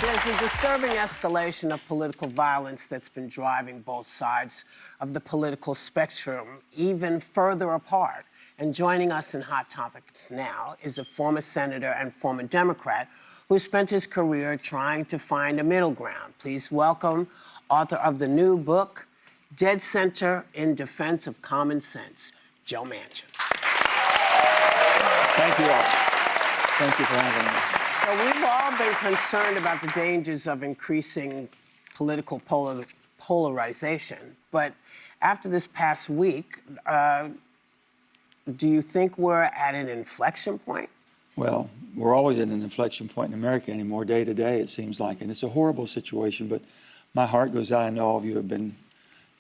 There's a disturbing escalation of political violence that's been driving both sides of the political spectrum even further apart. And joining us in Hot Topics now is a former senator and former Democrat who spent his career trying to find a middle ground. Please welcome author of the new book, Dead Center in Defense of Common Sense, Joe Manchin. Thank you all. Thank you for having me. So we've all been concerned about the dangers of increasing political polarization, but after this past week, do you think we're at an inflection point? Well, we're always at an inflection point in America anymore, day to day, it seems like. And it's a horrible situation, but my heart goes out. I know all of you have been,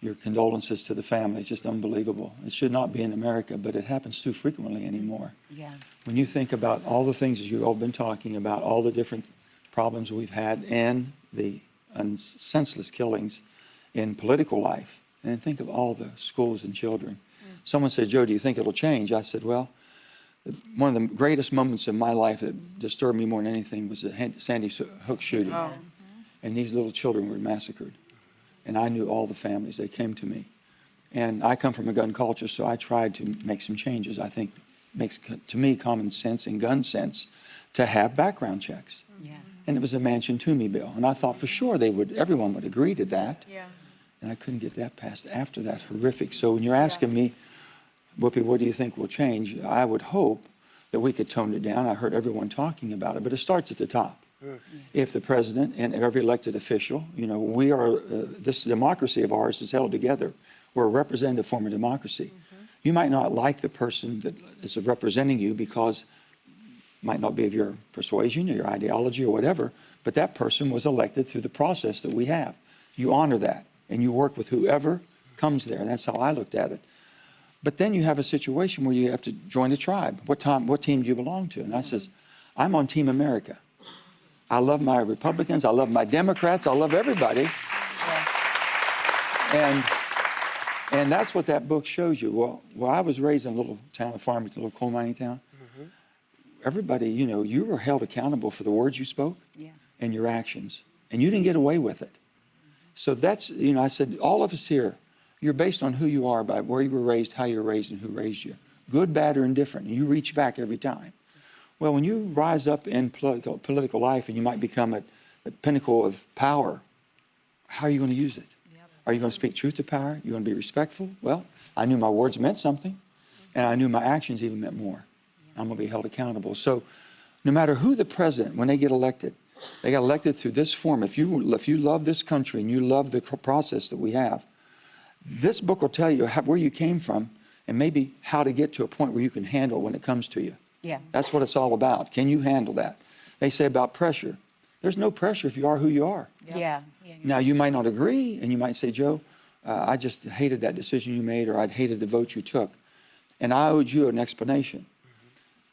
your condolences to the family. It's just unbelievable. It should not be in America, but it happens too frequently anymore. Yeah. When you think about all the things that you've all been talking about, all the different problems we've had and the senseless killings in political life, and think of all the schools and children. Someone said, Joe, do you think it'll change? I said, well, one of the greatest moments of my life that disturbed me more than anything was the Sandy Hook shooting. Oh. And these little children were massacred. And I knew all the families. They came to me. And I come from a gun culture, so I tried to make some changes. I think it makes, to me, common sense and gun sense to have background checks. Yeah. And it was a Manchin to me bill. And I thought for sure everyone would agree to that. Yeah. And I couldn't get that passed after that horrific. So when you're asking me, Whoopi, what do you think will change? I would hope that we could tone it down. I heard everyone talking about it, but it starts at the top. If the president and every elected official, you know, we are, this democracy of ours is held together. We're a representative form of democracy. You might not like the person that is representing you because it might not be of your persuasion or your ideology or whatever, but that person was elected through the process that we have. You honor that and you work with whoever comes there, and that's how I looked at it. But then you have a situation where you have to join a tribe. What team do you belong to? And I says, I'm on Team America. I love my Republicans, I love my Democrats, I love everybody. And that's what that book shows you. Well, I was raised in a little town of Farmington, a little coal mining town. Everybody, you know, you were held accountable for the words you spoke and your actions. And you didn't get away with it. So that's, you know, I said, all of us here, you're based on who you are by where you were raised, how you were raised, and who raised you. Good, bad, or indifferent. And you reach back every time. Well, when you rise up in political life and you might become at the pinnacle of power, how are you going to use it? Are you going to speak truth to power? Are you going to be respectful? Well, I knew my words meant something, and I knew my actions even meant more. I'm going to be held accountable. So no matter who the president, when they get elected, they got elected through this form. If you love this country and you love the process that we have, this book will tell you where you came from and maybe how to get to a point where you can handle when it comes to you. Yeah. That's what it's all about. Can you handle that? They say about pressure. There's no pressure if you are who you are. Yeah. Now, you might not agree, and you might say, Joe, I just hated that decision you made, or I'd hated the vote you took. And I owed you an explanation.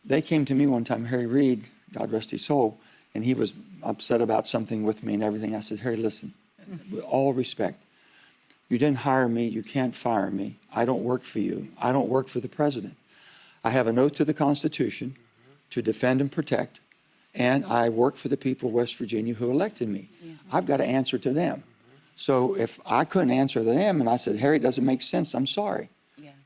They came to me one time, Harry Reid, God rest his soul, and he was upset about something with me and everything. I said, Harry, listen, with all respect, you didn't hire me, you can't fire me. I don't work for you. I don't work for the president. I have an oath to the Constitution to defend and protect, and I work for the people of West Virginia who elected me. I've got to answer to them. So if I couldn't answer to them and I said, Harry, it doesn't make sense, I'm sorry.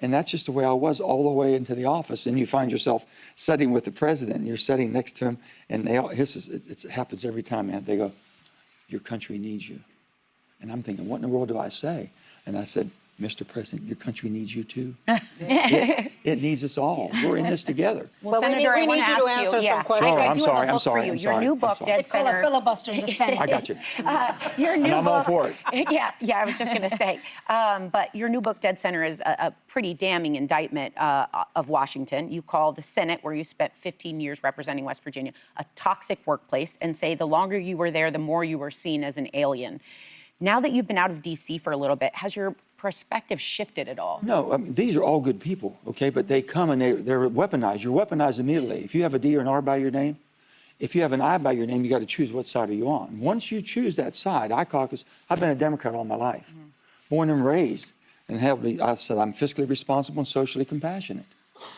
And that's just the way I was all the way into the office. And you find yourself sitting with the president, and you're sitting next to him, and it happens every time, man. They go, your country needs you. And I'm thinking, what in the world do I say? And I said, Mr. President, your country needs you too. It needs us all. We're in this together. Well, Senator, we need you to answer some questions. Oh, I'm sorry. Your new book, Dead Call Center. a filibuster in the Senate. I got you. Your new and I'm book, all for it. Yeah, I was just going to say. But your new book, Dead Center, is a pretty damning indictment of Washington. You call the Senate, where you spent 15 years representing West Virginia, a toxic workplace, and say the longer you were there, the more you were seen as an alien. Now that you've been out of D.C. for a little bit, has your perspective shifted at all? No, these are all good people, okay? But they come and they're weaponized. You're weaponized immediately. If you have a D or an R by your name, if you have an I by your name, you got to choose what side are you on. Once you choose that side, I've been a Democrat all my life, born and raised, and I said I'm fiscally responsible and socially compassionate.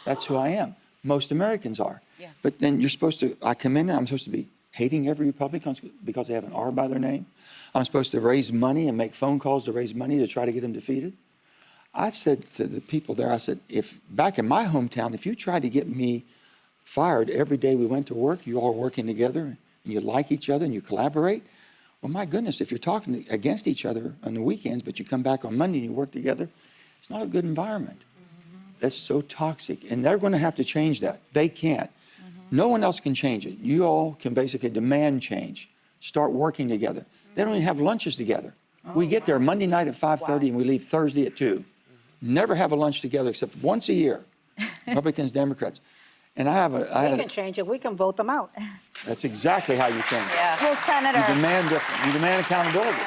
That's who I am. Most Americans are. Yeah. But then you're supposed to, I come in and I'm supposed to be hating every Republican because they have an R by their name. I'm supposed to raise money and make phone calls to raise money to try to get them defeated. I said to the people there, I said, if back in my hometown, if you tried to get me fired every day we went to work, you all working together and you like each other and you collaborate, well, my goodness, if you're talking against each other on the weekends, but you come back on Monday and you work together, it's not a good environment. That's so toxic, and they're going to have to change that. They can't. No one else can change it. You all can basically demand change. Start working together. They don't even have lunches together. We get there Monday night at 5:30 and we leave Thursday at 2. Never have a lunch together except once a year, Republicans, Democrats. And We can change it. We can vote them out. That's exactly how you change it. Yeah. Well, Senator, You demand different. You demand accountability.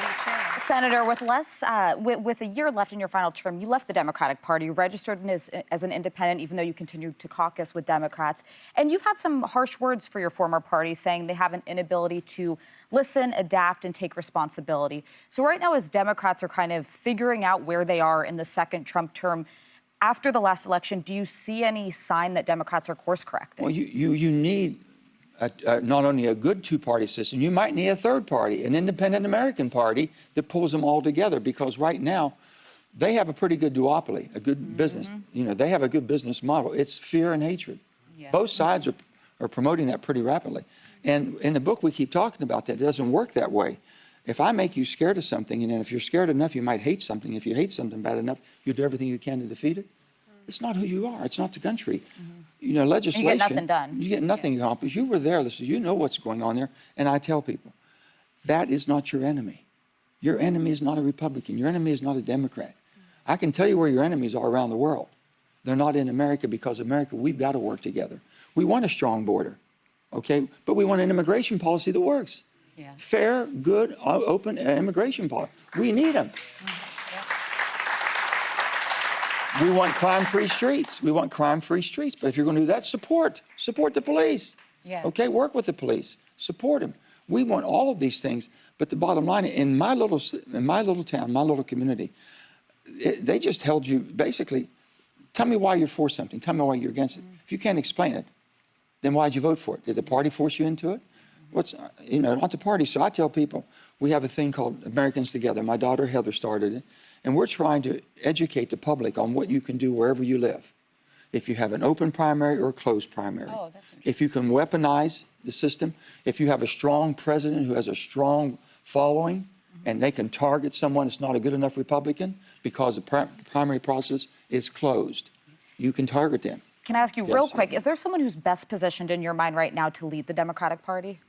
Senator, with a year left in your final term, you left the Democratic Party, registered as an independent, even though you continued to caucus with Democrats. And you've had some harsh words for your former party, saying they have an inability to listen, adapt, and take responsibility. So right now, as Democrats are kind of figuring out where they are in the second Trump term, after the last election, do you see any sign that Democrats are course correcting? Well, you need not only a good two-party system, you might need a third party, an independent American party that pulls them all together, because right now they have a pretty good duopoly, a good business. You know, they have a good business model. It's fear and hatred. Yeah. Both sides are promoting that pretty rapidly. And in the book, we keep talking about that. It doesn't work that way. If I make you scared of something, and then if you're scared enough, you might hate something. If you hate something bad enough, you do everything you can to defeat it. It's not who you are. It's not the country. You know, legislation. You get nothing done. You get nothing accomplished. You were there. Listen, you know what's going on there. And I tell people, that is not your enemy. Your enemy is not a Republican. Your enemy is not a Democrat. I can tell you where your enemies are around the world. They're not in America, because America, we've got to work together. We want a strong border, okay? But we want an immigration policy that works. Yeah. Fair, good, open immigration policy. We need them. We want crime-free streets. We want crime-free streets. But if you're going to do that, support the police. Yeah. Okay, work with the police. Support them. We want all of these things. But the bottom line, in my little town, my little community, they just held you basically. Tell me why you're for something. Tell me why you're against it. If you can't explain it, then why'd you vote for it? Did the party force you into it? Not the party. So I tell people, we have a thing called Americans Together. My daughter Heather started it. And we're trying to educate the public on what you can do wherever you live. If you have an open primary or a closed primary. Oh, that's interesting. If you can weaponize the system. If you have a strong president who has a strong following, and they can target someone that's not a good enough Republican because the primary process is closed, you can target them. Can I ask you Yes, real quick, is there someone who's best positioned in your mind right now to lead the Democratic Party?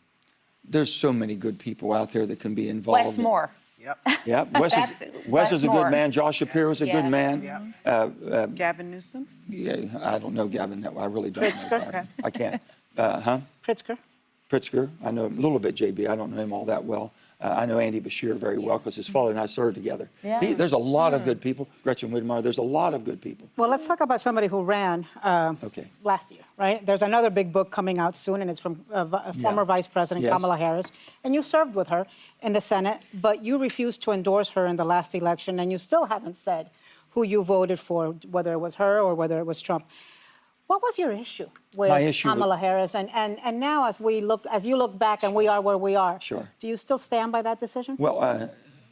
There's so many good people out there that can be involved. Wes Moore. Yep. Yeah, Wes is a Moore. good man. Josh Shapiro is a Yeah. good man. Gavin Newsom? Yeah, I don't know Gavin. I really don't. Pritzker? know Gavin. I can't. Pritzker? Pritzker. I know a little bit JB. I don't know him all that well. I know Andy Bashir very well because his father and I served together. Yeah. There's a lot of good people. Gretchen Whitmer, there's a lot of good people. Well, let's talk about somebody who ran Okay. last year, right? There's another big book coming out soon, and it's from former Vice President Yes. Kamala Harris. And you served with her in the Senate, but you refused to endorse her in the last election, and you still haven't said who you voted for, whether it was her or whether it was Trump. What was your issue with My issue with- Kamala Harris? And now, as you look back, and we are where we are, Sure. do you still stand by that decision? Well,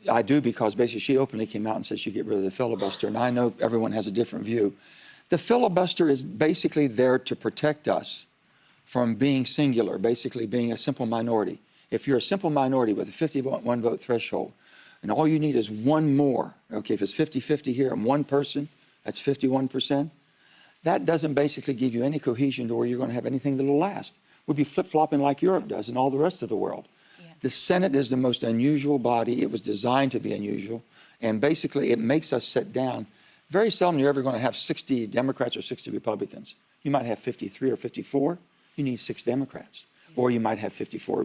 I do, because basically she openly came out and said she'd get rid of the filibuster, and I know everyone has a different view. The filibuster is basically there to protect us from being singular, basically being a simple minority. If you're a simple minority with a 51 vote threshold, and all you need is one more, okay, if it's 50-50 here and one person, that's 51%, that doesn't basically give you any cohesion to where you're going to have anything that'll last. We'd be flip-flopping like Europe does and all the rest of the world. Yeah. The Senate is the most unusual body. It was designed to be unusual. And basically, it makes us sit down. Very seldom you're ever going to have 60 Democrats or 60 Republicans. You might have 53 or 54. You need 6 Democrats. Or you might have 54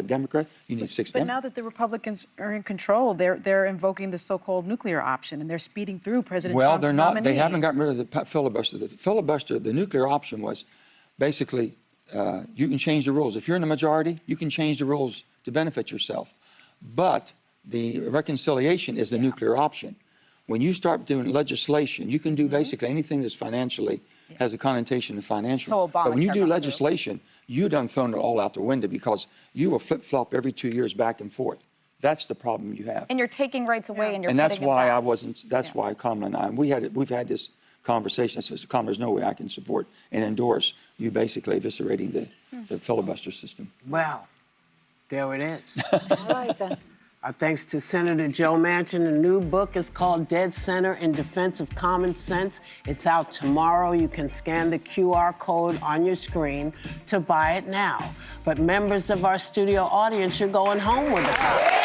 Democrats. You need 6 But Democrats. now that the Republicans are in control, they're invoking the so-called nuclear option, and they're speeding through President Well, Trump's they're not. nominees. They haven't gotten rid of the filibuster. The filibuster, the nuclear option was basically you can change the rules. If you're in the majority, you can change the rules to benefit yourself. But the reconciliation is the nuclear option. When you start doing legislation, you can do basically anything that's financially has a connotation of financial. So But when you Obamacare do got legislation, you done thrown it all out the window because you will flip-flop every 2 years back and forth. That's the problem you have. And you're taking rights away and you're And that's putting it why back. I wasn't, that's why Kamala and I, we've had this conversation. I said, Kamala, there's no way I can support and endorse you basically eviscerating the filibuster system. Well, there it is. All right, then. Our thanks to Senator Joe Manchin. The new book is called Dead Center in Defense of Common Sense. It's out tomorrow. You can scan the QR code on your screen to buy it now. But members of our studio audience, you're going home with a copy.